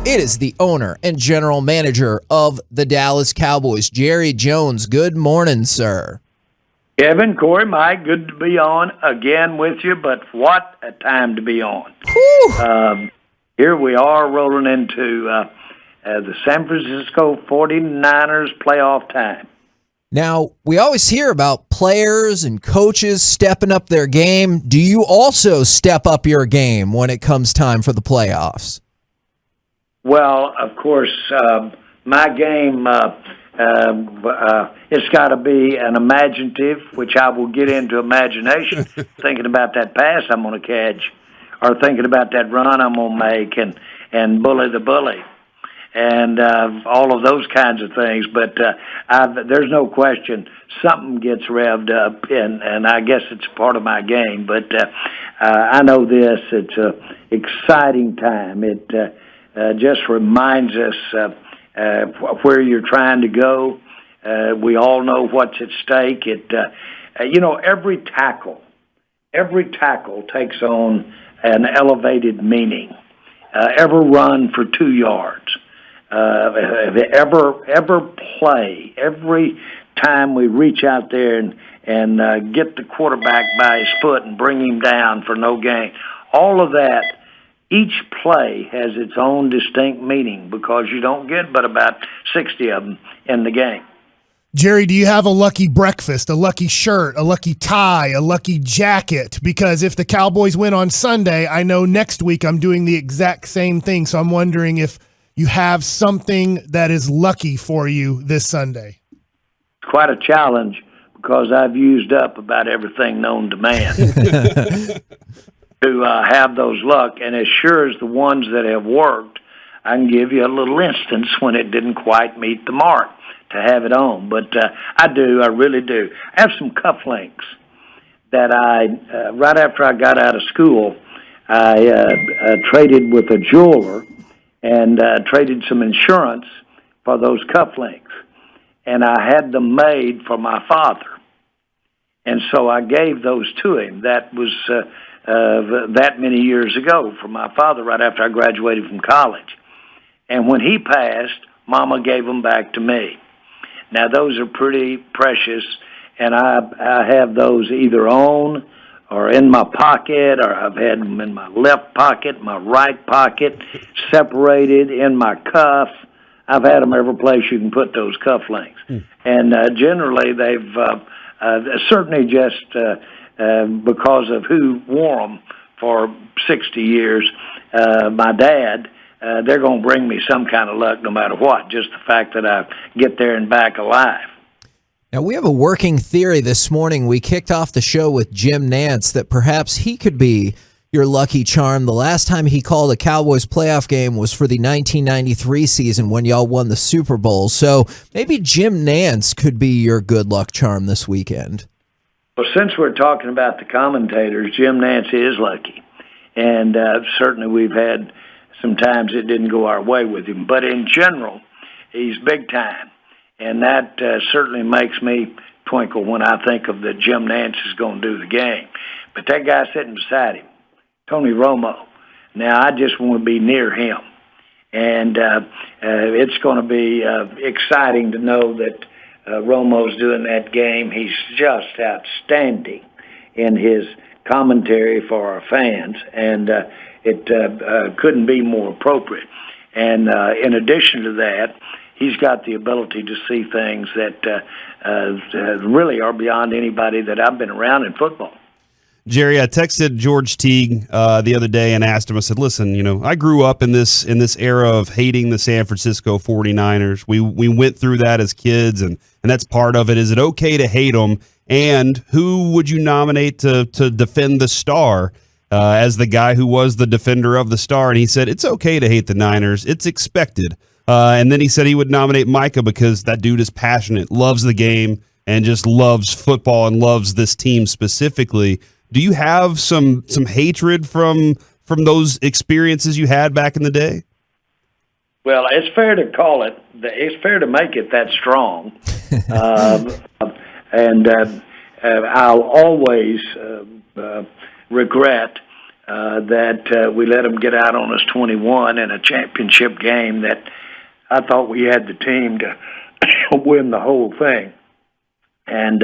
It is the owner and general manager of the Dallas Cowboys, Jerry Jones. Good morning, sir. Kevin, Corey, Mike, good to be on again with you, but what a time to be on. Here we are rolling into the San Francisco 49ers playoff time. Now, we always hear about players and coaches stepping up their game. Do you also step up your game when it comes time for the playoffs? Well, of course, my game, it's got to be an imaginative, which I will get into imagination, thinking about that pass I'm going to catch, or thinking about that run I'm going to make, and bully the bully, and all of those kinds of things. But there's no question something gets revved up, and I guess it's part of my game. But I know this. It's an exciting time. It just reminds us where you're trying to go. We all know what's at stake. Every tackle takes on an elevated meaning. Every run for 2 yards, every play, every time we reach out there and get the quarterback by his foot and bring him down for no gain, all of that. Each play has its own distinct meaning because you don't get but about 60 of them in the game. Jerry, do you have a lucky breakfast, a lucky shirt, a lucky tie, a lucky jacket? Because if the Cowboys win on Sunday, I know next week I'm doing the exact same thing. So I'm wondering if you have something that is lucky for you this Sunday. Quite a challenge because I've used up about everything known to man. To have those luck, and as sure as the ones that have worked, I can give you a little instance when it didn't quite meet the mark to have it on. But I really do. I have some cufflinks that I, right after I got out of school, I traded with a jeweler and traded some insurance for those cufflinks. And I had them made for my father. And so I gave those to him. That was that many years ago for my father right after I graduated from college. And when he passed, Mama gave them back to me. Now, those are pretty precious, and I have those either on or in my pocket, or I've had them in my left pocket, my right pocket, separated in my cuff. I've had them every place you can put those cufflinks. And generally, they've certainly just because of who wore them for 60 years, my dad, they're going to bring me some kind of luck no matter what, just the fact that I get there and back alive. Now, we have a working theory this morning. We kicked off the show with Jim Nance that perhaps he could be your lucky charm. The last time he called a Cowboys playoff game was for the 1993 season when y'all won the Super Bowl. So maybe Jim Nance could be your good luck charm this weekend. Well, since we're talking about the commentators, Jim Nance is lucky. And certainly we've had some times it didn't go our way with him. But in general, he's big time. And that certainly makes me twinkle when I think of that Jim Nance is going to do the game. But that guy sitting beside him, Tony Romo, now I just want to be near him. And it's going to be exciting to know that Romo's doing that game. He's just outstanding in his commentary for our fans, and it couldn't be more appropriate. And in addition to that, he's got the ability to see things that really are beyond anybody that I've been around in football. Jerry, I texted George Teague the other day and asked him, I said, listen, I grew up in this era of hating the San Francisco 49ers. We went through that as kids, and that's part of it. Is it okay to hate them? And who would you nominate to defend the star as the guy who was the defender of the star? And he said, it's okay to hate the Niners. It's expected. And then he said he would nominate Micah because that dude is passionate, loves the game, and just loves football and loves this team specifically. Do you have some hatred from those experiences you had back in the day? Well, it's fair to call it. It's fair to make it that strong, and I'll always regret that we let them get out on us 21 in a championship game that I thought we had the team to win the whole thing. And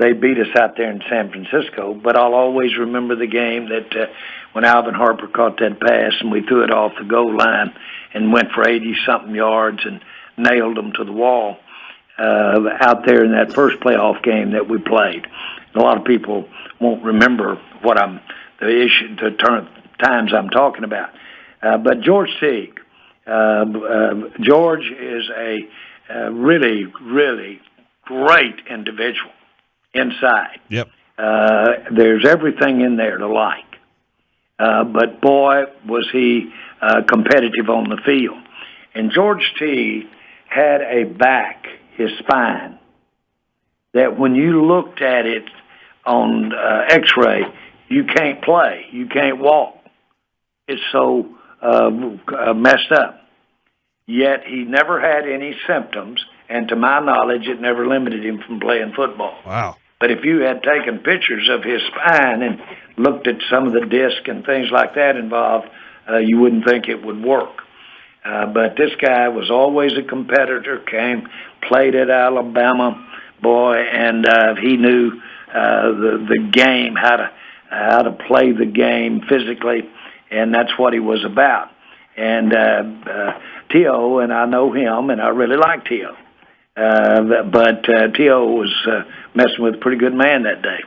they beat us out there in San Francisco. But I'll always remember the game that when Alvin Harper caught that pass and we threw it off the goal line and went for 80-something yards and nailed them to the wall out there in that first playoff game that we played. A lot of people won't remember the times I'm talking about. But George Teague, George is a really, really great individual inside. Yep. There's everything in there to like. But boy, was he competitive on the field. And George Teague had a back, his spine, that when you looked at it on X-ray, you can't play, you can't walk. It's so messed up. Yet he never had any symptoms, and to my knowledge, it never limited him from playing football. Wow. But if you had taken pictures of his spine and looked at some of the disc and things like that involved, you wouldn't think it would work. But this guy was always a competitor, played at Alabama, boy, and he knew the game, how to play the game physically, and that's what he was about. And T.O., and I know him, and I really like T.O., but T.O. was messing with a pretty good man that day.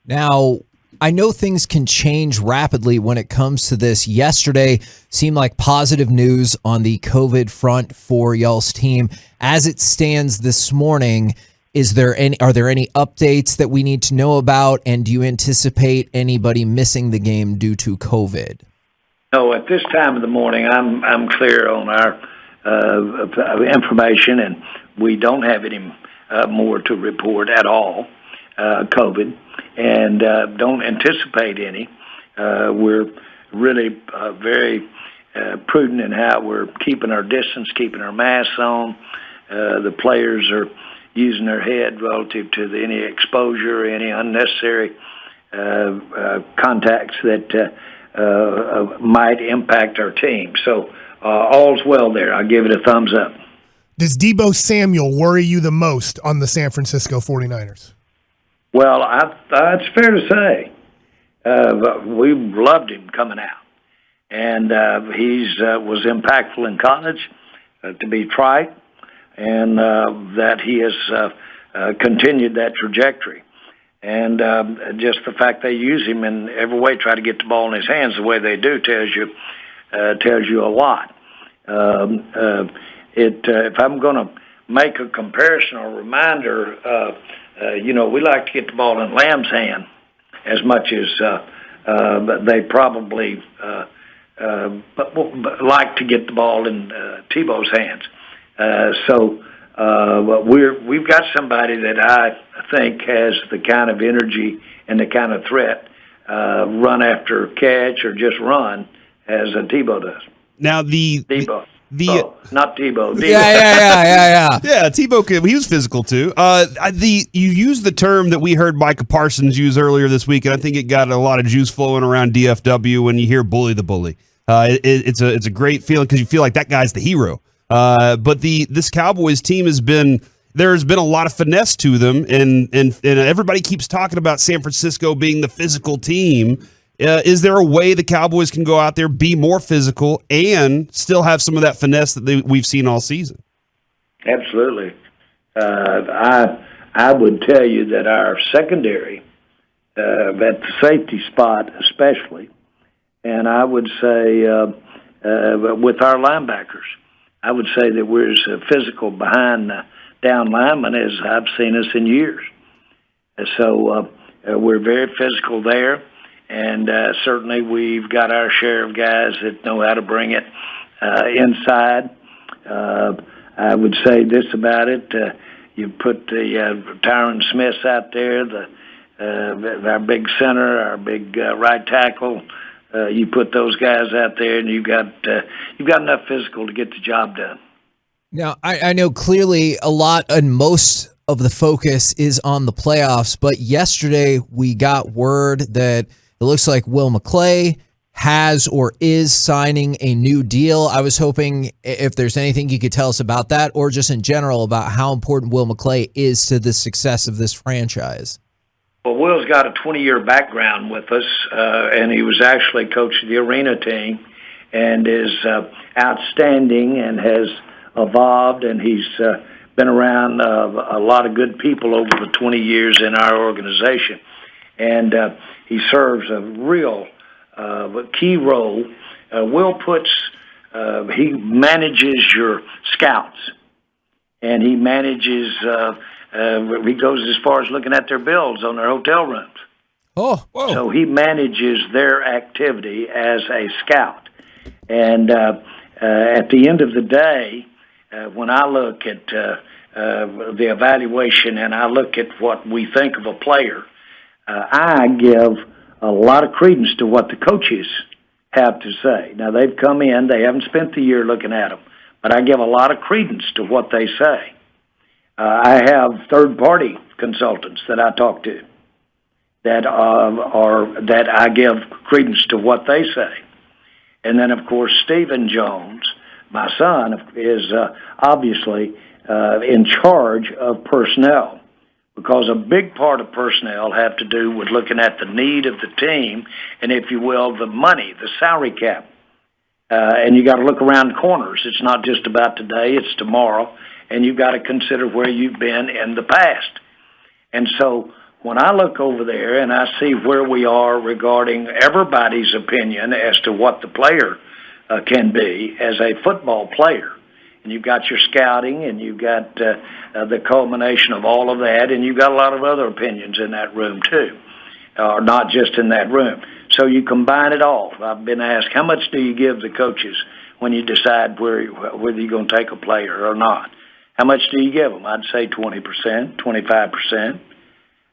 Now, I know things can change rapidly when it comes to this. Yesterday seemed like positive news on the COVID front for y'all's team. As it stands this morning, are there any updates that we need to know about, and do you anticipate anybody missing the game due to COVID? No, at this time of the morning, I'm clear on our information, and we don't have any more to report at all, COVID, and don't anticipate any. We're really very prudent in how we're keeping our distance, keeping our masks on. The players are using their head relative to any exposure, any unnecessary contacts that might impact our team. So all's well there. I'll give it a thumbs up. Does Deebo Samuel worry you the most on the San Francisco 49ers? Well, it's fair to say. We loved him coming out. And he was impactful in college, to be trite, and that he has continued that trajectory. And just the fact they use him in every way, try to get the ball in his hands the way they do, tells you a lot. If I'm going to make a comparison or reminder, we like to get the ball in Lamb's hand as much as they probably like to get the ball in Tebow's hands. We've got somebody that I think has the kind of energy and the kind of threat, run after catch or just run, as Deebo does. Now Deebo. Not Deebo. Deebo. Yeah. Yeah, Deebo, he was physical too. You used the term that we heard Micah Parsons use earlier this week, and I think it got a lot of juice flowing around DFW when you hear bully the bully. It's a great feeling because you feel like that guy's the hero. But this Cowboys team there's been a lot of finesse to them, and everybody keeps talking about San Francisco being the physical team. Is there a way the Cowboys can go out there, be more physical, and still have some of that finesse that we've seen all season? Absolutely. I would tell you that our secondary, at the safety spot especially, and I would say with our linebackers, I would say that we're as physical behind down linemen as I've seen us in years. So we're very physical there, and certainly we've got our share of guys that know how to bring it inside. I would say this about it. You put the Tyron Smiths out there, our big center, our big right tackle. You put those guys out there, and you've got enough physical to get the job done. Now, I know clearly a lot and most of the focus is on the playoffs, but yesterday we got word that It looks like Will McClay has or is signing a new deal. I was hoping if there's anything you could tell us about that, or just in general about how important Will McClay is to the success of this franchise. Well, Will's got a 20-year background with us, and he was actually coach of the arena team, and is outstanding and has evolved, and he's been around a lot of good people over the 20 years in our organization. And he serves a real key role. Will he manages your scouts, and he manages, he goes as far as looking at their bills on their hotel rooms. Oh, whoa. So he manages their activity as a scout. And at the end of the day, when I look at the evaluation and I look at what we think of a player, I give a lot of credence to what the coaches have to say. Now, they've come in, they haven't spent the year looking at them, but I give a lot of credence to what they say. I have third-party consultants that I talk to that I give credence to what they say. And then, of course, Stephen Jones, my son, is obviously in charge of personnel, because a big part of personnel have to do with looking at the need of the team and, if you will, the money, the salary cap. And you got to look around corners. It's not just about today, it's tomorrow, and you've got to consider where you've been in the past. And so when I look over there and I see where we are regarding everybody's opinion as to what the player can be as a football player, and you've got your scouting, and you've got the culmination of all of that, and you've got a lot of other opinions in that room too, or not just in that room. So you combine it all. I've been asked, how much do you give the coaches when you decide whether you're going to take a player or not? How much do you give them? I'd say 20%, 25%.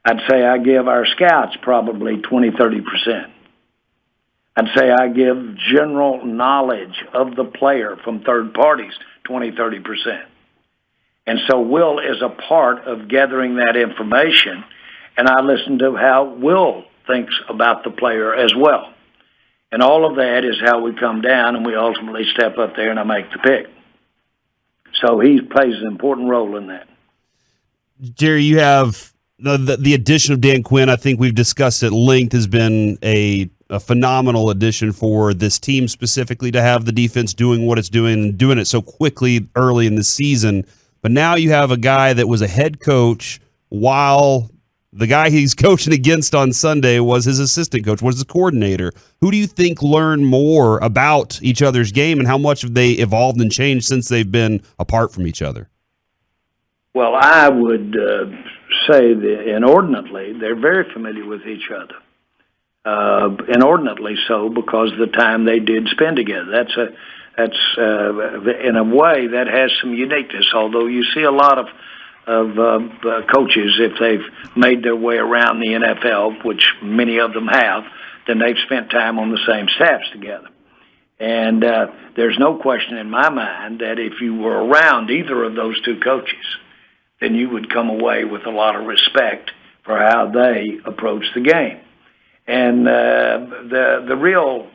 I'd say I give our scouts probably 20, 30%. I'd say I give general knowledge of the player from third parties 20, 30%. And so Will is a part of gathering that information, and I listen to how Will thinks about the player as well. And all of that is how we come down, and we ultimately step up there and I make the pick. So he plays an important role in that. Jerry, you have the addition of Dan Quinn. I think we've discussed at length, has been a phenomenal addition for this team, specifically to have the defense doing what it's doing and doing it so quickly early in the season. But now you have a guy that was a head coach while the guy he's coaching against on Sunday was his assistant coach, was his coordinator. Who do you think learned more about each other's game, and how much have they evolved and changed since they've been apart from each other? Well, I would say that inordinately, they're very familiar with each other. Inordinately so, because of the time they did spend together. That's in a way that has some uniqueness. Although you see a lot of coaches, if they've made their way around the NFL, which many of them have, then they've spent time on the same staffs together. And there's no question in my mind that if you were around either of those two coaches, then you would come away with a lot of respect for how they approach the game. And the real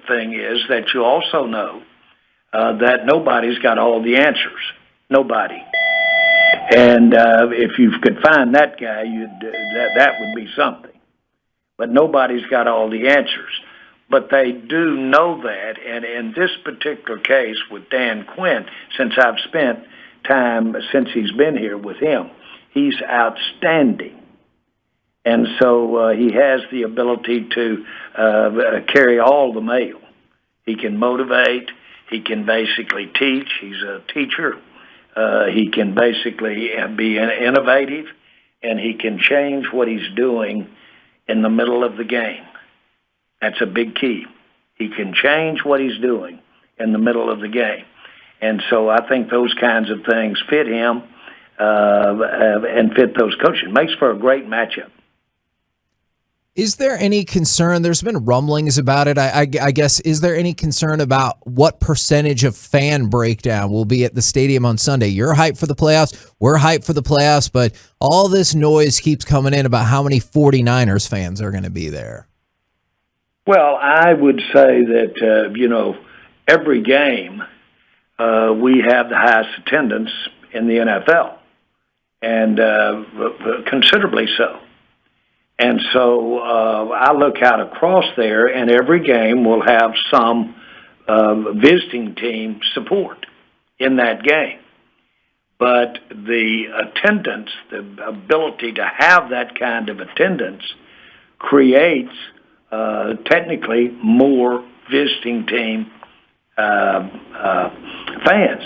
thing is that you also know that nobody's got all the answers. Nobody. And if you could find that guy, that would be something. But nobody's got all the answers. But they do know that. And in this particular case with Dan Quinn, since I've spent time since he's been here with him, he's outstanding. And so he has the ability to carry all the mail. He can motivate. He can basically teach. He's a teacher. He can basically be innovative, and he can change what he's doing in the middle of the game. That's a big key. He can change what he's doing in the middle of the game. And so I think those kinds of things fit him and fit those coaches. It makes for a great matchup. Is there any concern? There's been rumblings about it. I guess, is there any concern about what percentage of fan breakdown will be at the stadium on Sunday? You're hyped for the playoffs. We're hyped for the playoffs. But all this noise keeps coming in about how many 49ers fans are going to be there. Well, I would say that, every game we have the highest attendance in the NFL, and considerably so. And so I look out across there, and every game will have some visiting team support in that game. But the attendance, the ability to have that kind of attendance creates technically more visiting team fans.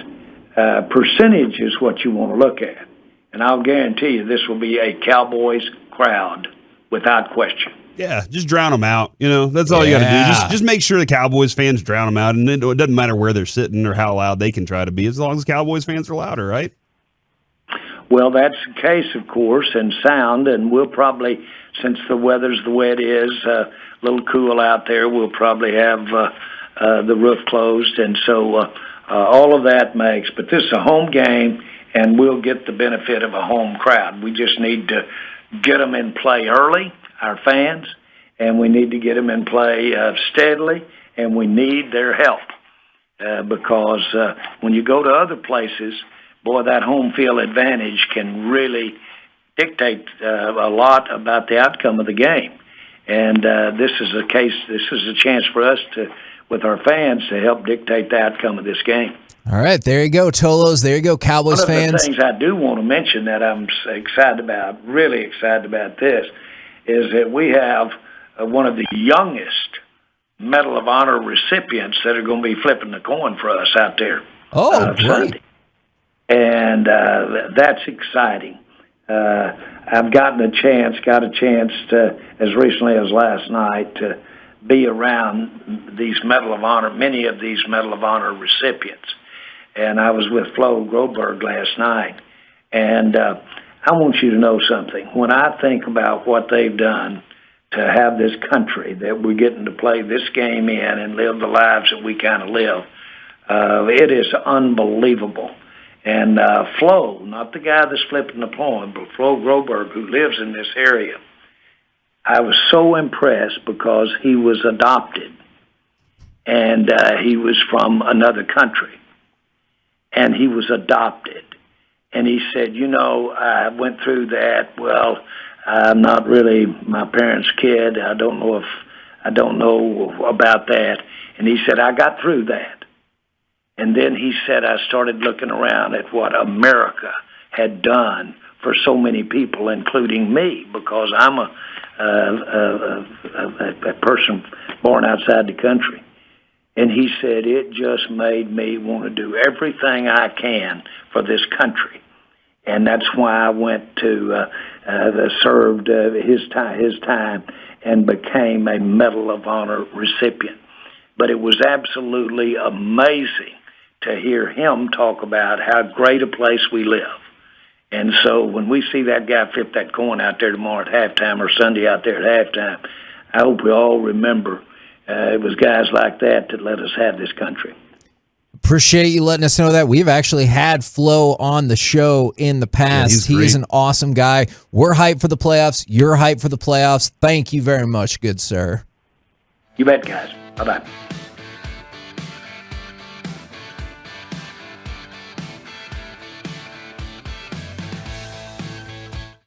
Percentage is what you want to look at. And I'll guarantee you this will be a Cowboys crowd without question. Yeah, just drown them out. That's all you got to do. Just make sure the Cowboys fans drown them out, and it doesn't matter where they're sitting or how loud they can try to be, as long as Cowboys fans are louder, right? Well, that's the case, of course, and sound, and we'll probably, since the weather's the way it is, a little cool out there, we'll probably have the roof closed, and so all of that makes. But this is a home game, and we'll get the benefit of a home crowd. We just need to get them in play early, our fans, and we need to get them in play steadily, and we need their help because when you go to other places, boy, that home field advantage can really dictate a lot about the outcome of the game. And this is a chance for us to, with our fans, to help dictate the outcome of this game. All right, there you go, Tolos. There you go, Cowboys fans. One of the things I do want to mention that I'm excited about, really excited about this, is that we have one of the youngest Medal of Honor recipients that are going to be flipping the coin for us out there. Oh, great. Sunday. And that's exciting. I've got a chance to, as recently as last night, to be around these Medal of Honor, many of these Medal of Honor recipients. And I was with Flo Groberg last night. And I want you to know something. When I think about what they've done to have this country that we're getting to play this game in and live the lives that we kind of live, it is unbelievable. And Flo, not the guy that's flipping the coin, but Flo Groberg, who lives in this area, I was so impressed because he was adopted, and he was from another country, and he was adopted. And he said, I went through that. Well, I'm not really my parents' kid. I don't know about that. And he said, I got through that. And then he said, I started looking around at what America had done for so many people, including me, because I'm a person born outside the country. And he said, it just made me want to do everything I can for this country. And that's why I went to served his time and became a Medal of Honor recipient. But it was absolutely amazing to hear him talk about how great a place we live. And so when we see that guy flip that coin out there tomorrow at halftime or Sunday out there at halftime, I hope we all remember it was guys like that let us have this country. Appreciate you letting us know that. We've actually had Flo on the show in the past. Yeah, he's an awesome guy. We're hyped for the playoffs. You're hyped for the playoffs. Thank you very much, good sir. You bet, guys. Bye-bye.